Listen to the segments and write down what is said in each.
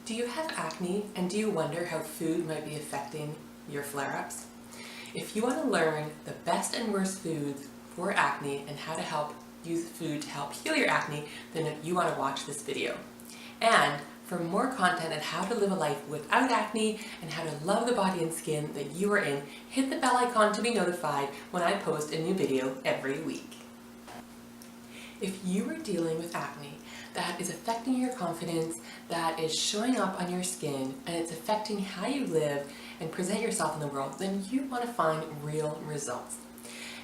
Do you have acne and do you wonder how food might be affecting your flare-ups? If you want to learn the best and worst foods for acne and how to help use food to help heal your acne, then you want to watch this video. And for more content on how to live a life without acne and how to love the body and skin that you are in, hit the bell icon to be notified when I post a new video every week. If you are dealing with acne that is affecting your confidence, that is showing up on your skin, and it's affecting how you live and present yourself in the world, then you want to find real results.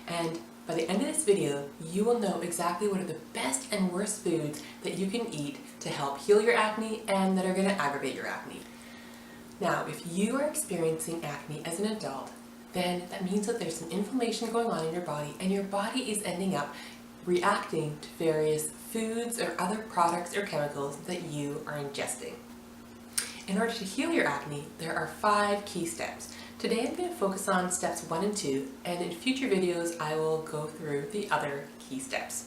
And by the end of this video, you will know exactly what are the best and worst foods that you can eat to help heal your acne and that are going to aggravate your acne. Now, if you are experiencing acne as an adult, then that means that there's some inflammation going on in your body, and your body is ending up reacting to various foods or other products or chemicals that you are ingesting. In order to heal your acne, there are 5 key steps. Today I'm going to focus on steps 1 and 2, and in future videos I will go through the other key steps.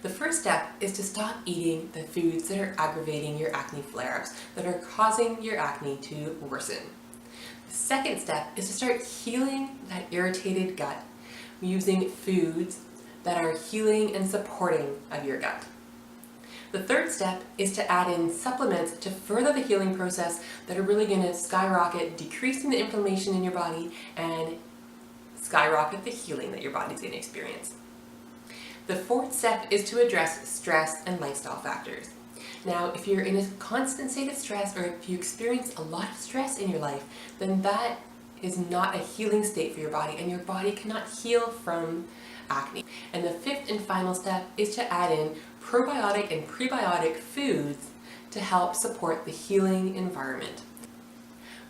The first step is to stop eating the foods that are aggravating your acne flare-ups, that are causing your acne to worsen. The second step is to start healing that irritated gut using foods that are healing and supporting of your gut. The third step is to add in supplements to further the healing process that are really going to skyrocket decreasing the inflammation in your body and skyrocket the healing that your body's going to experience. The fourth step is to address stress and lifestyle factors. Now, if you're in a constant state of stress, or if you experience a lot of stress in your life, then that is not a healing state for your body, and your body cannot heal from acne. And the fifth and final step is to add in probiotic and prebiotic foods to help support the healing environment.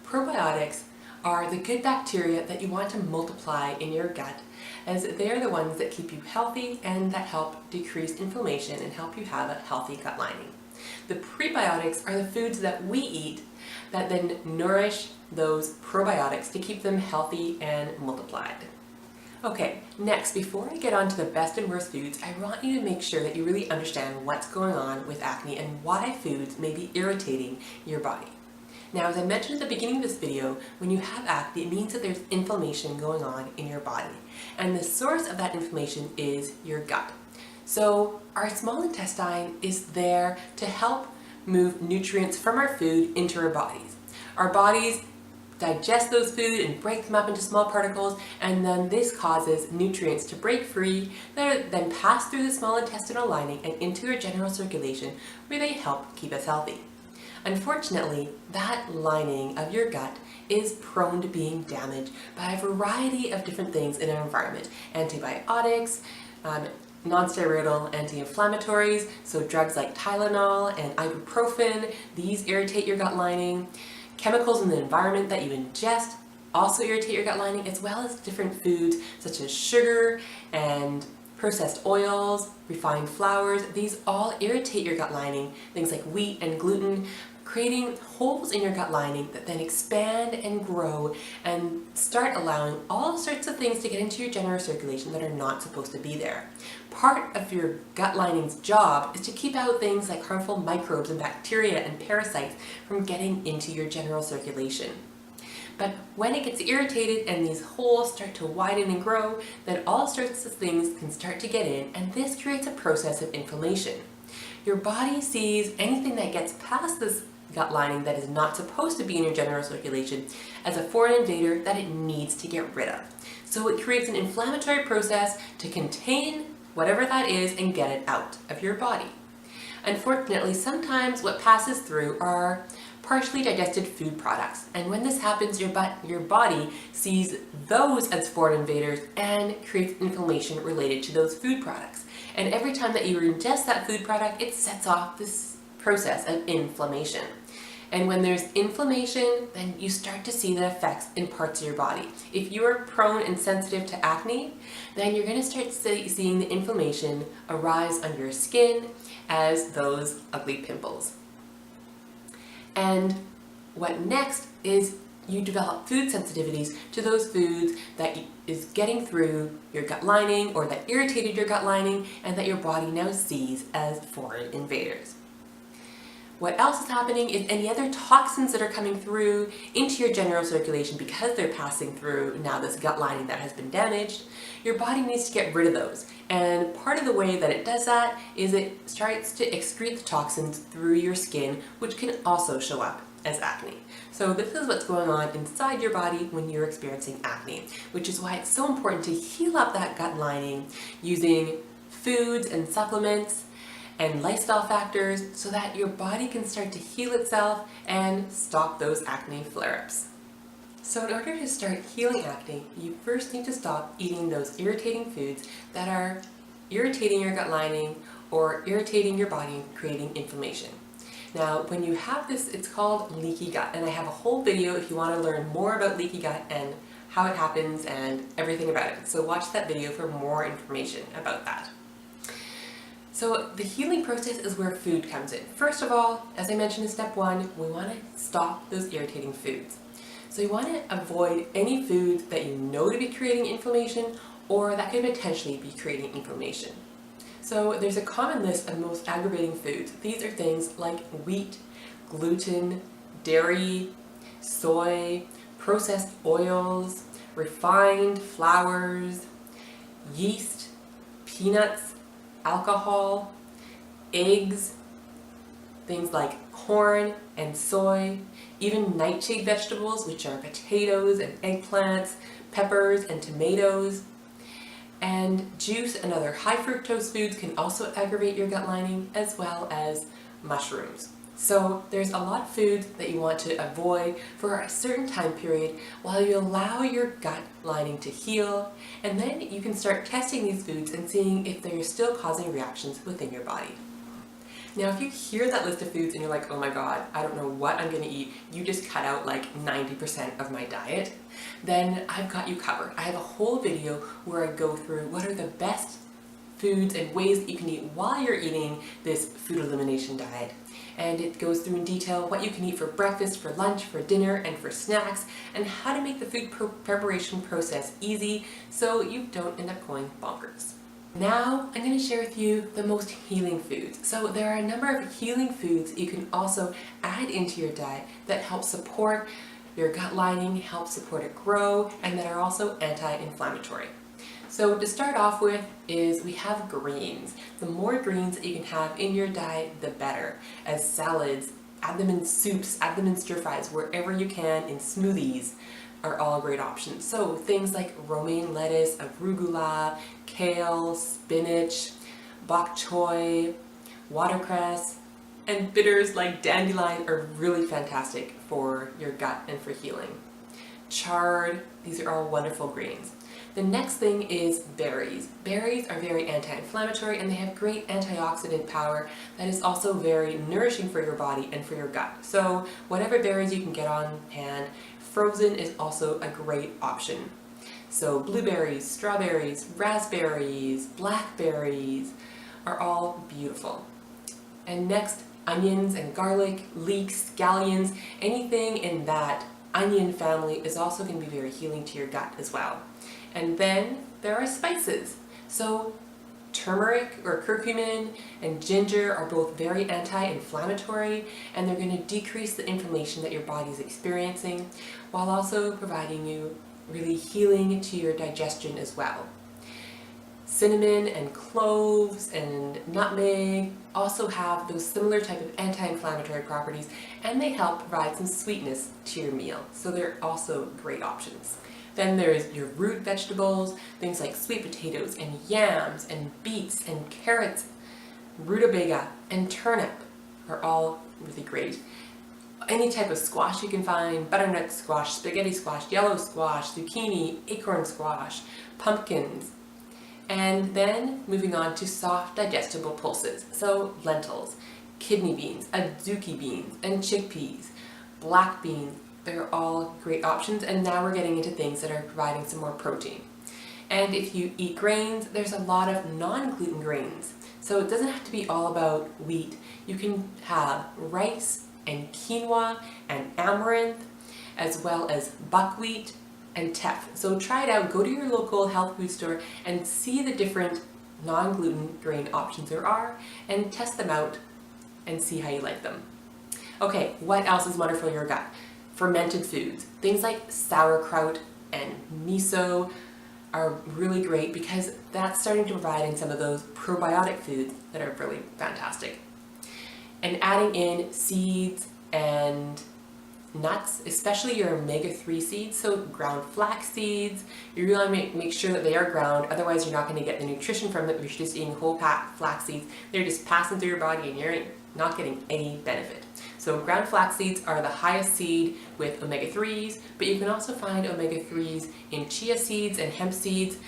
Probiotics are the good bacteria that you want to multiply in your gut, as they're the ones that keep you healthy and that help decrease inflammation and help you have a healthy gut lining. The prebiotics are the foods that we eat that then nourish those probiotics to keep them healthy and multiplied. Okay, next, before I get on to the best and worst foods, I want you to make sure that you really understand what's going on with acne and why foods may be irritating your body. Now, as I mentioned at the beginning of this video, when you have acne, it means that there's inflammation going on in your body. And the source of that inflammation is your gut. So our small intestine is there to help move nutrients from our food into our bodies. Our bodies digest those food and break them up into small particles, and then this causes nutrients to break free that then pass through the small intestinal lining and into your general circulation, where they help keep us healthy. Unfortunately, that lining of your gut is prone to being damaged by a variety of different things in our environment. Antibiotics, non-steroidal anti-inflammatories, so drugs like Tylenol and ibuprofen, these irritate your gut lining. Chemicals in the environment that you ingest also irritate your gut lining, as well as different foods such as sugar and processed oils, refined flours. These all irritate your gut lining, things like wheat and gluten, creating holes in your gut lining that then expand and grow and start allowing all sorts of things to get into your general circulation that are not supposed to be there. Part of your gut lining's job is to keep out things like harmful microbes and bacteria and parasites from getting into your general circulation. But when it gets irritated and these holes start to widen and grow, then all sorts of things can start to get in, and this creates a process of inflammation. Your body sees anything that gets past this gut lining that is not supposed to be in your general circulation as a foreign invader that it needs to get rid of. So it creates an inflammatory process to contain whatever that is and get it out of your body. Unfortunately, sometimes what passes through are partially digested food products, and when this happens, your body sees those as foreign invaders and creates inflammation related to those food products. And every time that you ingest that food product, it sets off this process of inflammation. And when there's inflammation, then you start to see the effects in parts of your body. If you are prone and sensitive to acne, then you're going to start seeing the inflammation arise on your skin as those ugly pimples. And what next is you develop food sensitivities to those foods that is getting through your gut lining or that irritated your gut lining and that your body now sees as foreign invaders. What else is happening is any other toxins that are coming through into your general circulation because they're passing through now this gut lining that has been damaged. Your body needs to get rid of those. And part of the way that it does that is it starts to excrete the toxins through your skin, which can also show up as acne. So this is what's going on inside your body when you're experiencing acne, which is why it's so important to heal up that gut lining using foods and supplements and lifestyle factors so that your body can start to heal itself and stop those acne flare-ups. So in order to start healing acne, you first need to stop eating those irritating foods that are irritating your gut lining or irritating your body and creating inflammation. Now, when you have this, it's called leaky gut, and I have a whole video if you want to learn more about leaky gut and how it happens and everything about it. So watch that video for more information about that. So the healing process is where food comes in. First of all, as I mentioned in step 1, we want to stop those irritating foods. So you want to avoid any foods that you know to be creating inflammation or that could potentially be creating inflammation. So there's a common list of most aggravating foods. These are things like wheat, gluten, dairy, soy, processed oils, refined flours, yeast, peanuts, alcohol, eggs, things like corn and soy, even nightshade vegetables, which are potatoes and eggplants, peppers and tomatoes. And juice and other high fructose foods can also aggravate your gut lining, as well as mushrooms. So there's a lot of foods that you want to avoid for a certain time period while you allow your gut lining to heal, and then you can start testing these foods and seeing if they're still causing reactions within your body. Now, if you hear that list of foods and you're like, oh my god, I don't know what I'm going to eat, you just cut out like 90% of my diet, then I've got you covered. I have a whole video where I go through what are the best foods and ways that you can eat while you're eating this food elimination diet. And it goes through in detail what you can eat for breakfast, for lunch, for dinner, and for snacks, and how to make the food preparation process easy so you don't end up going bonkers. Now I'm going to share with you the most healing foods. So there are a number of healing foods you can also add into your diet that help support your gut lining, help support it grow, and that are also anti-inflammatory. So to start off with is we have greens. The more greens that you can have in your diet, the better. As salads, add them in soups, add them in stir fries, wherever you can, in smoothies are all great options. So things like romaine lettuce, arugula, kale, spinach, bok choy, watercress, and bitters like dandelion are really fantastic for your gut and for healing. Chard, these are all wonderful greens. The next thing is berries. Berries are very anti-inflammatory and they have great antioxidant power that is also very nourishing for your body and for your gut. So whatever berries you can get on hand, frozen is also a great option. So blueberries, strawberries, raspberries, blackberries are all beautiful. And next, onions and garlic, leeks, scallions, anything in that onion family is also going to be very healing to your gut as well. And then there are spices. So turmeric or curcumin and ginger are both very anti-inflammatory, and they're going to decrease the inflammation that your body is experiencing while also providing you really healing to your digestion as well. Cinnamon and cloves and nutmeg also have those similar type of anti-inflammatory properties, and they help provide some sweetness to your meal. So they're also great options. Then there's your root vegetables, things like sweet potatoes and yams and beets and carrots, rutabaga and turnip are all really great. Any type of squash you can find, butternut squash, spaghetti squash, yellow squash, zucchini, acorn squash, pumpkins. And then moving on to soft digestible pulses, so lentils, kidney beans, adzuki beans, and chickpeas, black beans. They're all great options, and now we're getting into things that are providing some more protein. And if you eat grains, there's a lot of non-gluten grains. So it doesn't have to be all about wheat. You can have rice and quinoa and amaranth, as well as buckwheat and teff. So try it out, go to your local health food store and see the different non-gluten grain options there are and test them out and see how you like them. Okay, what else is wonderful in your gut? Fermented foods. Things like sauerkraut and miso are really great because that's starting to provide in some of those probiotic foods that are really fantastic. And adding in seeds and nuts, especially your omega-3 seeds, so ground flax seeds, you really want to make sure that they are ground, otherwise you're not going to get the nutrition from them if you're just eating whole flax seeds. They're just passing through your body and you're not getting any benefit. So ground flax seeds are the highest seed with omega-3s, but you can also find omega-3s in chia seeds and hemp seeds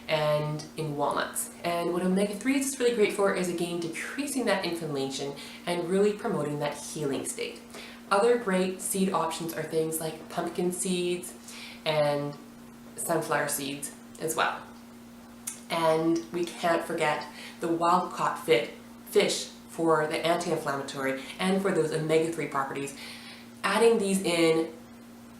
and in walnuts. And what omega-3s is really great for is again decreasing that inflammation and really promoting that healing state. Other great seed options are things like pumpkin seeds and sunflower seeds as well. And we can't forget the wild-caught fish for the anti-inflammatory and for those omega-3 properties. Adding these in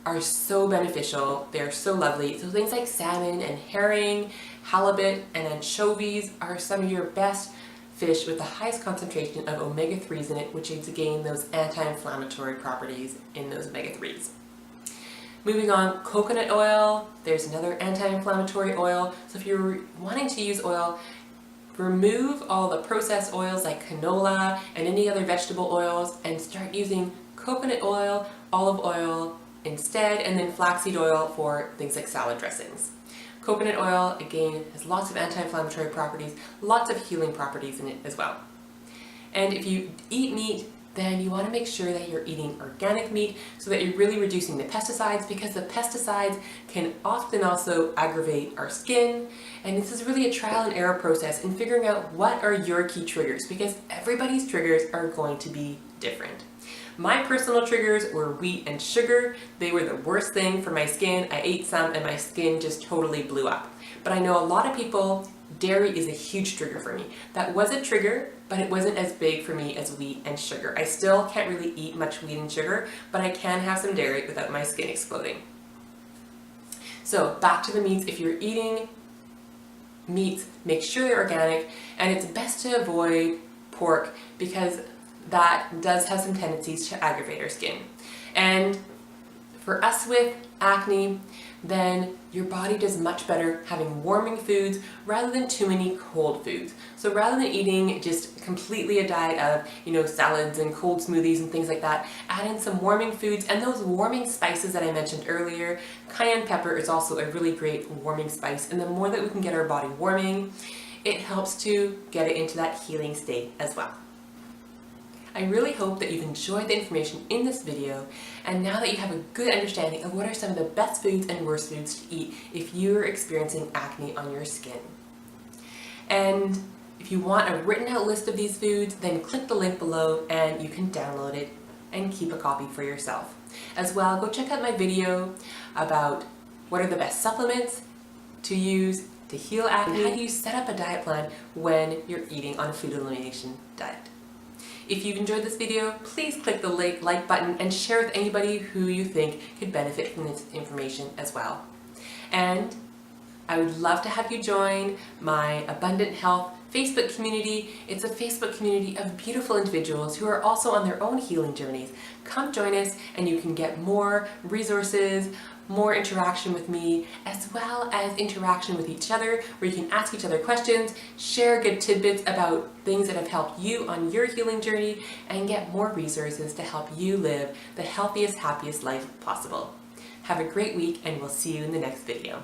are so beneficial. They're so lovely. So things like salmon and herring, halibut and anchovies are some of your best fish with the highest concentration of omega-3s in it, which aids again those anti-inflammatory properties in those omega-3s. Moving on, coconut oil. There's another anti-inflammatory oil. So if you're wanting to use oil, remove all the processed oils like canola and any other vegetable oils and start using coconut oil, olive oil instead, and then flaxseed oil for things like salad dressings. Coconut oil, again, has lots of anti-inflammatory properties, lots of healing properties in it as well. And if you eat meat, then you want to make sure that you're eating organic meat so that you're really reducing the pesticides, because the pesticides can often also aggravate our skin. And this is really a trial and error process in figuring out what are your key triggers, because everybody's triggers are going to be different. My personal triggers were wheat and sugar. They were the worst thing for my skin. I ate some and my skin just totally blew up. But I know a lot of people, dairy is a huge trigger for me. That was a trigger, but it wasn't as big for me as wheat and sugar. I still can't really eat much wheat and sugar, but I can have some dairy without my skin exploding. So back to the meats. If you're eating meats, make sure they're organic, and it's best to avoid pork because that does have some tendencies to aggravate our skin. And for us with acne, then your body does much better having warming foods rather than too many cold foods. So rather than eating just completely a diet of, salads and cold smoothies and things like that, add in some warming foods and those warming spices that I mentioned earlier. Cayenne pepper is also a really great warming spice, and the more that we can get our body warming, it helps to get it into that healing state as well. I really hope that you've enjoyed the information in this video, and now that you have a good understanding of what are some of the best foods and worst foods to eat if you're experiencing acne on your skin. And if you want a written out list of these foods, then click the link below and you can download it and keep a copy for yourself. As well, go check out my video about what are the best supplements to use to heal acne, and how do you set up a diet plan when you're eating on a food elimination diet. If you've enjoyed this video, please click the like button and share with anybody who you think could benefit from this information as well. And I would love to have you join my Abundant Health Facebook community. It's a Facebook community of beautiful individuals who are also on their own healing journeys. Come join us and you can get more resources, more interaction with me, as well as interaction with each other, where you can ask each other questions, share good tidbits about things that have helped you on your healing journey, and get more resources to help you live the healthiest, happiest life possible. Have a great week, and we'll see you in the next video.